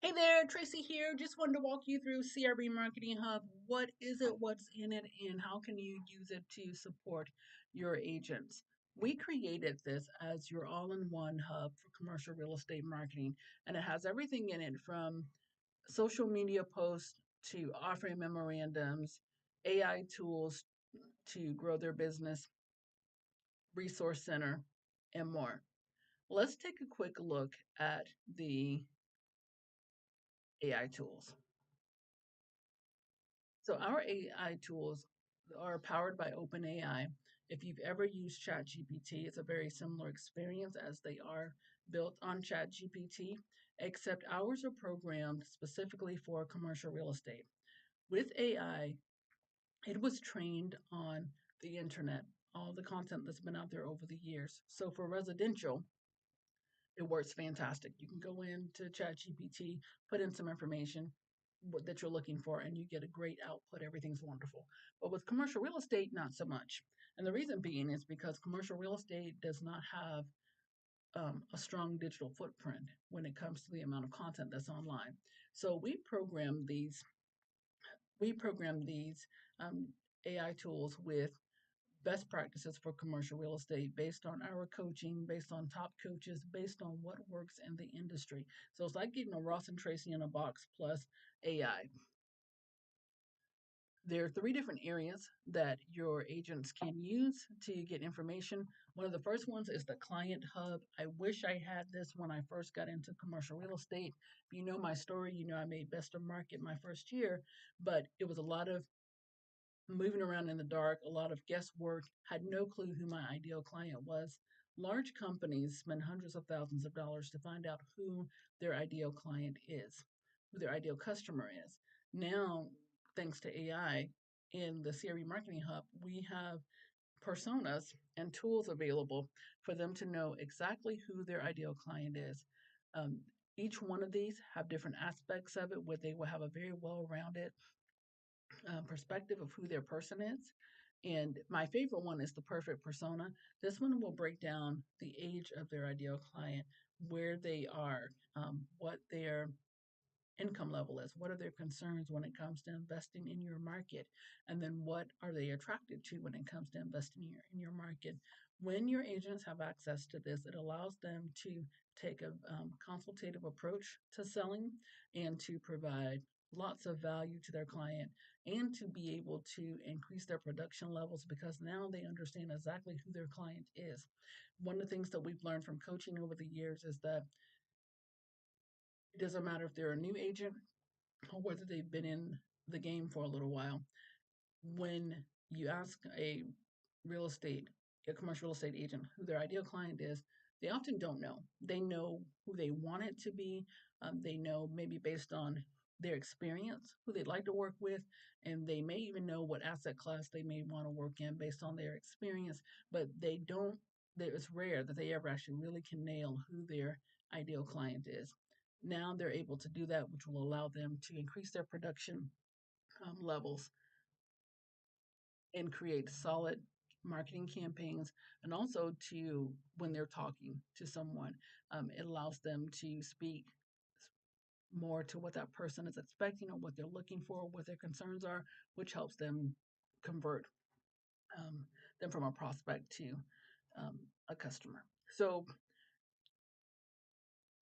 Hey there, Tracy here. Just wanted to walk you through CRE Marketing Hub. What is it, what's in it, and how can you use it to support your agents? We created this as your all in one hub for commercial real estate marketing, and it has everything in it from social media posts to offering memorandums, AI tools to grow their business, resource center, and more. Let's take a quick look at the AI tools. So our AI tools are powered by OpenAI. If you've ever used ChatGPT, it's a very similar experience as they are built on ChatGPT, except ours are programmed specifically for commercial real estate. With AI, it was trained on the internet, all the content that's been out there over the years. So for residential, it works fantastic. You can go into ChatGPT, put in some information that you're looking for, and you get a great output. Everything's wonderful. But with commercial real estate, not so much. And the reason being is because commercial real estate does not have a strong digital footprint when it comes to the amount of content that's online. So we program these um, AI tools with best practices for commercial real estate based on our coaching, based on top coaches, based on what works in the industry. So it's like getting a Ross and Tracy in a box plus AI. There are three different areas that your agents can use to get information. One of the first ones is the client hub. I wish I had this when I first got into commercial real estate. If you know my story, you know I made best of market my first year, but it was a lot of moving around in the dark, a lot of guesswork, had no clue who my ideal client was. Large companies spend hundreds of thousands of dollars to find out who their ideal client is, who their ideal customer is. Now, thanks to AI in the CRE Marketing Hub, we have personas and tools available for them to know exactly who their ideal client is. Um, each one of these have different aspects of it where they will have a very well-rounded perspective of who their person is. And my favorite one is the perfect persona. This one will break down the age of their ideal client, where they are, what their income level is, what are their concerns when it comes to investing in your market, and then what are they attracted to when it comes to investing in your market. When your agents have access to this, it allows them to take a consultative approach to selling and to provide lots of value to their client and to be able to increase their production levels because now they understand exactly who their client is. One of the things that we've learned from coaching over the years is that it doesn't matter if they're a new agent or whether they've been in the game for a little while. When you ask real estate, a commercial real estate agent, who their ideal client is, they often don't know. They know who they want it to be. They know maybe based on their experience who they'd like to work with, and they may even know what asset class they may want to work in based on their experience. But they don't. It's rare that they ever actually really can nail who their ideal client is. Now they're able to do that, which will allow them to increase their production levels and create solid marketing campaigns, and also to when they're talking to someone, it allows them to speak more to what that person is expecting or what they're looking for, what their concerns are, which helps them convert um, them from a prospect to um, a customer. So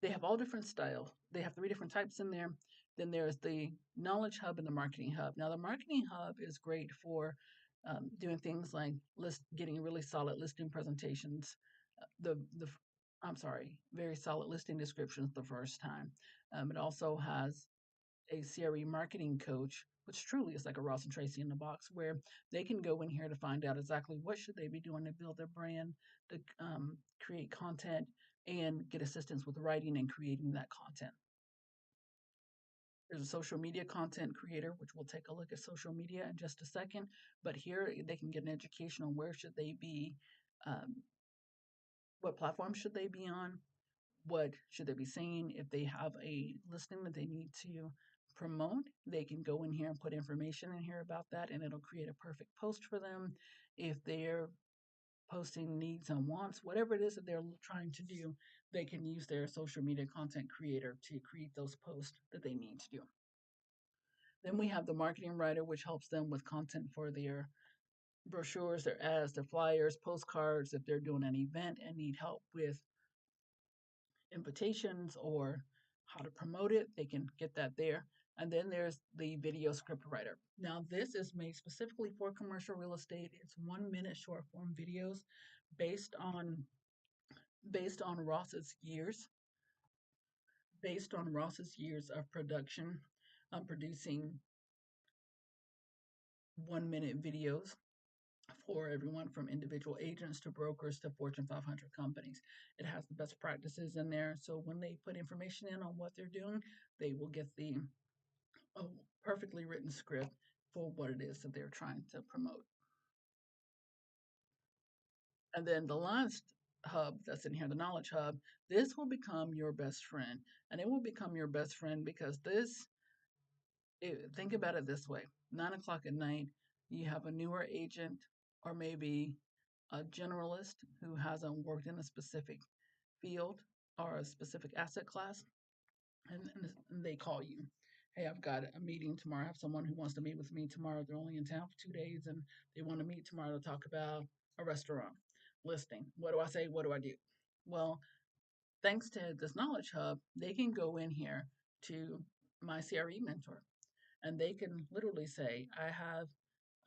they have all different styles. They have three different types in there. Then there's the Knowledge Hub and the Marketing Hub. Now, the Marketing Hub is great for doing things like getting really solid listing presentations. The I'm sorry, very solid listing descriptions the first time. It also has a CRE marketing coach, which truly is like a Ross and Tracy in the box, where they can go in here to find out exactly what should they be doing to build their brand, to create content, and get assistance with writing and creating that content. There's a social media content creator, which we'll take a look at social media in just a second. But here they can get an education on where should they be, um, what platform should they be on, what should they be saying. If they have a listing that they need to promote, they can go in here and put information in here about that, and it'll create a perfect post for them. If they're posting needs and wants, whatever it is that they're trying to do, they can use their social media content creator to create those posts that they need to do. Then we have the marketing writer, which helps them with content for their brochures, their ads, their flyers, postcards. If they're doing an event and need help with invitations or how to promote it, they can get that there. And then there's the video script writer. Now, this is made specifically for commercial real estate. It's 1 minute short form videos based on based on Ross's years, based on Ross's years of production, producing 1 minute videos for everyone from individual agents to brokers to Fortune 500 companies. It has the best practices in there. So when they put information in on what they're doing, they will get the a perfectly written script for what it is that they're trying to promote. And then the last hub that's in here, the knowledge hub, this will become your best friend. And it will become your best friend because think about it this way: 9 o'clock at night, you have a newer agent or maybe a generalist who hasn't worked in a specific field or a specific asset class, and they call you. Hey, I've got a meeting tomorrow. I have someone who wants to meet with me tomorrow. They're only in town for 2 days and they want to meet tomorrow to talk about a restaurant listing. What do I say? What do I do? Well, thanks to this Knowledge Hub, they can go in here to my CRE mentor and they can literally say, I have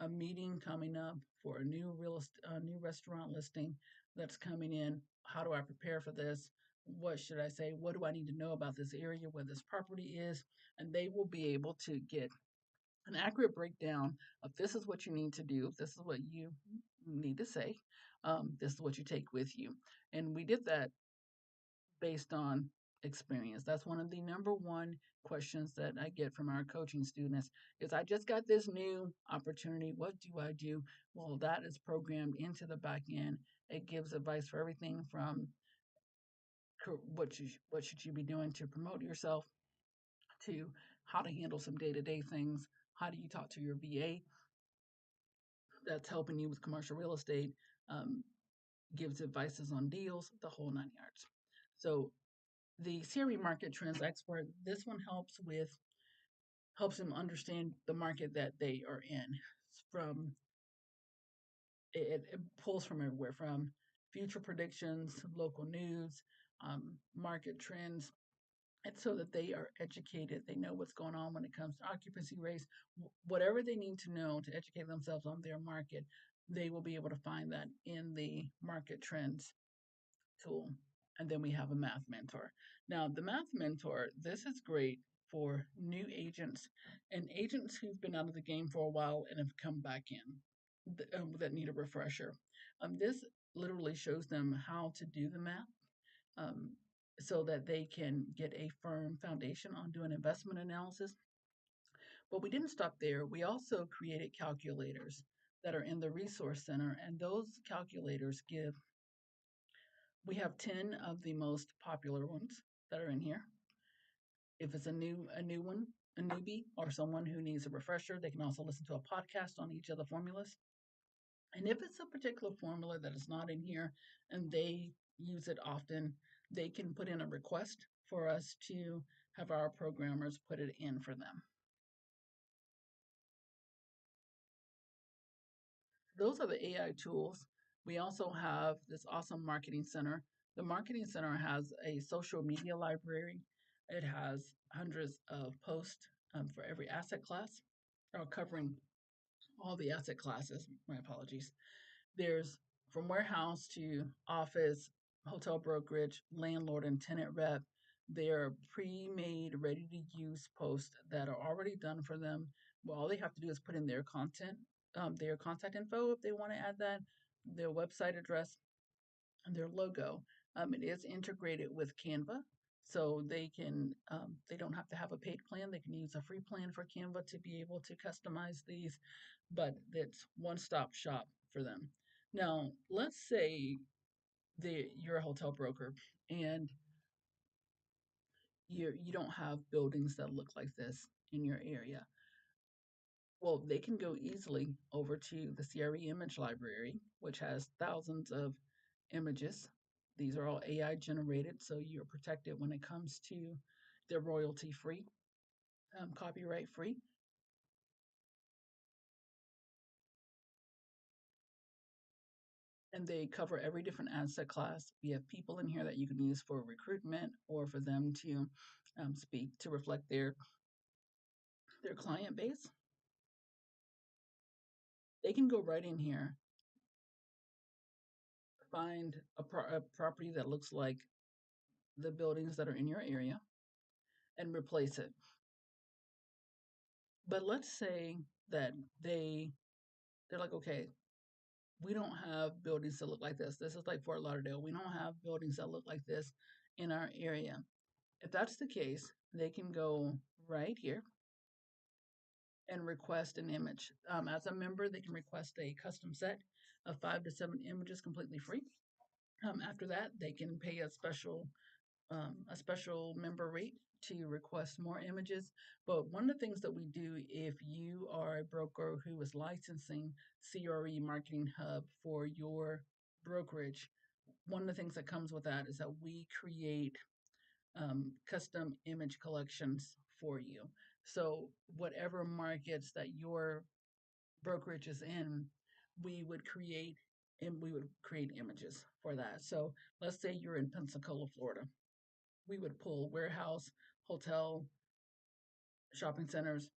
a meeting coming up for a new restaurant listing that's coming in. How do I prepare for this? What should I say? What do I need to know about this area where this property is? And they will be able to get an accurate breakdown of this is what you need to do, this is what you need to say, this is what you take with you. And we did that based on experience. That's one of the number one questions that I get from our coaching students is I just got this new opportunity. What do I do? Well, that is programmed into the back end. It gives advice for everything from what should you be doing to promote yourself to how to handle some day-to-day things. How do you talk to your VA that's helping you with commercial real estate? Um, Gives advices on deals, the whole 9 yards. So the CRE market trends expert, this one helps them understand the market that they are in. From it pulls from everywhere from future predictions, local news, market trends, and so that they are educated. They know what's going on when it comes to occupancy rates, whatever they need to know to educate themselves on their market. They will be able to find that in the market trends tool. And then we have a math mentor. Now, the math mentor, this is great for new agents and agents who've been out of the game for a while and have come back in that need a refresher. This literally shows them how to do the math um, so that they can get a firm foundation on doing investment analysis. But we didn't stop there. We also created calculators that are in the resource center, and those calculators we have 10 of the most popular ones that are in here. If it's a new one, a newbie, or someone who needs a refresher, they can also listen to a podcast on each of the formulas. And if it's a particular formula that is not in here and they use it often, they can put in a request for us to have our programmers put it in for them. Those are the AI tools. We also have this awesome marketing center. The marketing center has a social media library. It has hundreds of posts for every asset class, or covering all the asset classes. My apologies. There's from warehouse to office, hotel brokerage, landlord, and tenant rep. They're pre-made, ready-to-use posts that are already done for them. Well, all they have to do is put in their contact info if they want to add that, their website address, and their logo. It is integrated with Canva, so they don't have to have a paid plan. They can use a free plan for Canva to be able to customize these, but it's one-stop shop for them. Now, let's say you're a hotel broker and you don't have buildings that look like this in your area. Well, they can go easily over to the CRE image library, which has thousands of images. These are all AI generated, so you're protected when it comes to they're royalty free, copyright free, and they cover every different asset class. We have people in here that you can use for recruitment or for them to speak to reflect their client base. They can go right in here, find a property that looks like the buildings that are in your area, and replace it. But let's say that they're like, okay, we don't have buildings that look like this. This is like Fort Lauderdale. We don't have buildings that look like this in our area. If that's the case, they can go right here and request an image. As a member, they can request a custom set of 5 to 7 images completely free. After that, they can pay a special member rate to request more images. But one of the things that we do, if you are a broker who is licensing CRE Marketing Hub for your brokerage, one of the things that comes with that is that we create custom image collections for you. So whatever markets that your brokerage is in, we would create and we would create images for that. So let's say you're in Pensacola, Florida. We would pull warehouse, hotel, shopping centers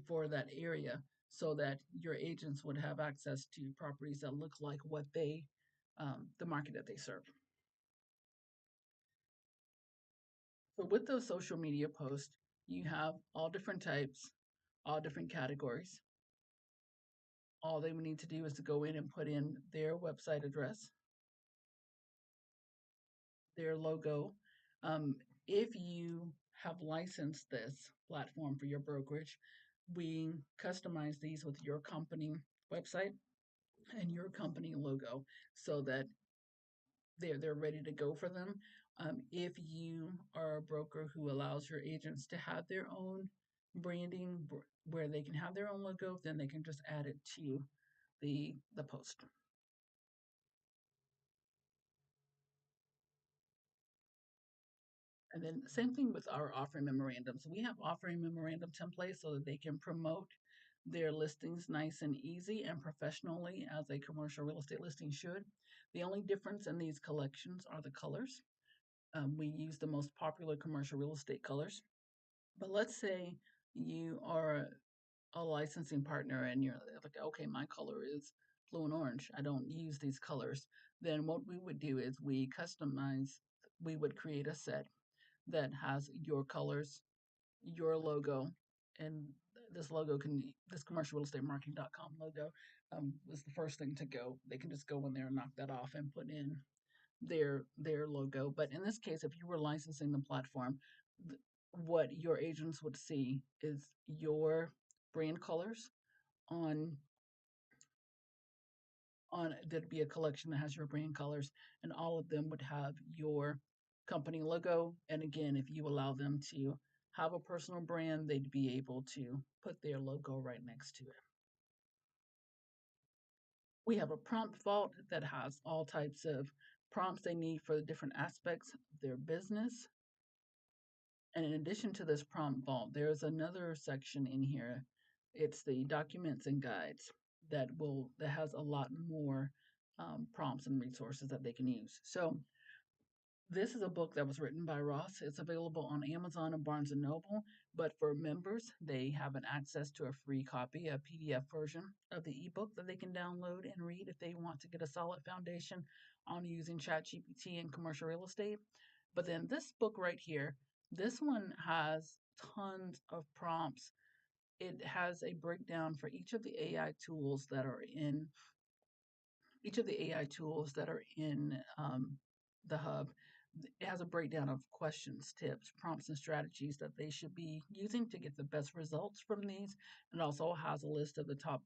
for that area so that your agents would have access to properties that look like what the market that they serve. So with those social media posts, you have all different types, all different categories. All they would need to do is to go in and put in their website address, their logo. Um, if you have licensed this platform for your brokerage, we customize these with your company website and your company logo so that they're ready to go for them. If you are a broker who allows your agents to have their own branding where they can have their own logo, then they can just add it to the post. And then same thing with our offering memorandums. We have offering memorandum templates so that they can promote their listings nice and easy and professionally as a commercial real estate listing should. The only difference in these collections are the colors. We use the most popular commercial real estate colors. But let's say you are a licensing partner and you're like, okay, my color is blue and orange. I don't use these colors. Then what we would do is we would create a set that has your colors, your logo, and this commercial real estate marketing.com logo was the first thing to go. They can just go in there and knock that off and put in their logo. But in this case, if you were licensing the platform, what your agents would see is your brand colors on there'd be a collection that has your brand colors, and all of them would have your company logo. And again, if you allow them to have a personal brand, they'd be able to put their logo right next to it. We have a prompt vault that has all types of prompts they need for the different aspects of their business. And in addition to this prompt vault, there's another section in here. It's the documents and guides that has a lot more prompts and resources that they can use. So this is a book that was written by Ross. It's available on Amazon and Barnes and Noble, but for members, they have an access to a free copy, a PDF version of the ebook that they can download and read if they want to get a solid foundation on using ChatGPT and commercial real estate. But then this book right here, this one has tons of prompts. It has a breakdown for each of the AI tools that are in the hub. It has a breakdown of questions, tips, prompts, and strategies that they should be using to get the best results from these. And also has a list of the top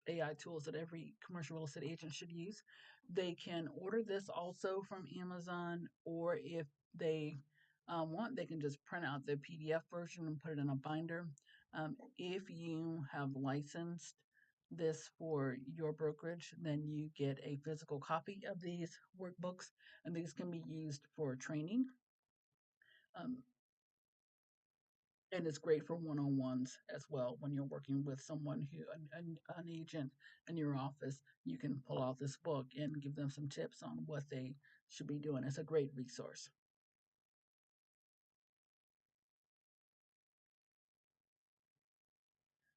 AI tools that every commercial real estate agent should use. They can order this also from Amazon, or if they want, they can just print out the PDF version and put it in a binder. If you have licensed this for your brokerage, then you get a physical copy of these workbooks, and these can be used for training. Um, and it's great for one-on-ones as well when you're working with someone who an agent in your office. You can pull out this book and give them some tips on what they should be doing. It's a great resource.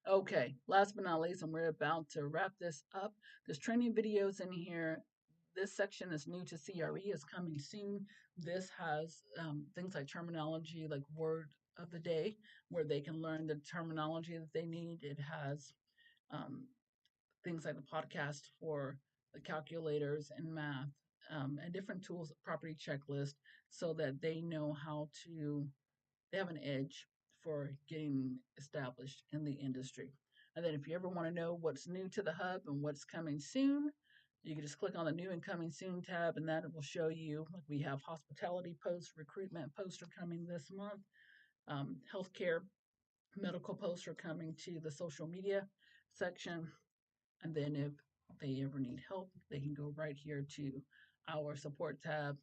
Okay, last but not least, and we're about to wrap this up. There's training videos in here. This section is new to CRE, is coming soon. This has things like terminology, like word of the day, where they can learn the terminology that they need. It has um, things like the podcast for the calculators and math, and different tools, property checklist, so that they know how to, they have an edge for getting established in the industry. And then if you ever want to know what's new to the hub and what's coming soon, you can just click on the new and coming soon tab, and that will show you, like, we have hospitality posts, recruitment posts are coming this month, healthcare medical posts are coming to the social media section. And then if they ever need help, they can go right here to our support tab,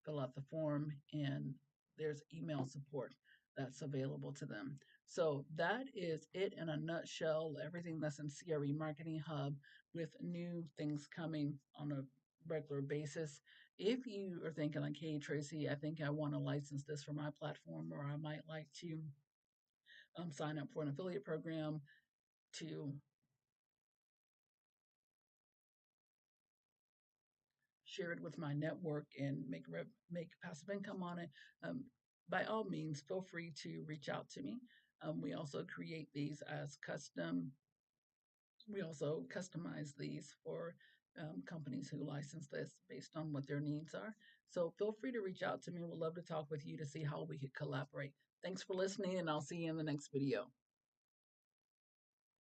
fill out the form, and there's email support that's available to them. So that is it in a nutshell. Everything that's in CRE Marketing Hub, with new things coming on a regular basis. If you are thinking like, hey, Tracy, I think I want to license this for my platform, or I might like to sign up for an affiliate program to share it with my network and make passive income on it, um, by all means, feel free to reach out to me. We also create these as custom. We also customize these for companies who license this based on what their needs are. So feel free to reach out to me. We'd love to talk with you to see how we could collaborate. Thanks for listening, and I'll see you in the next video.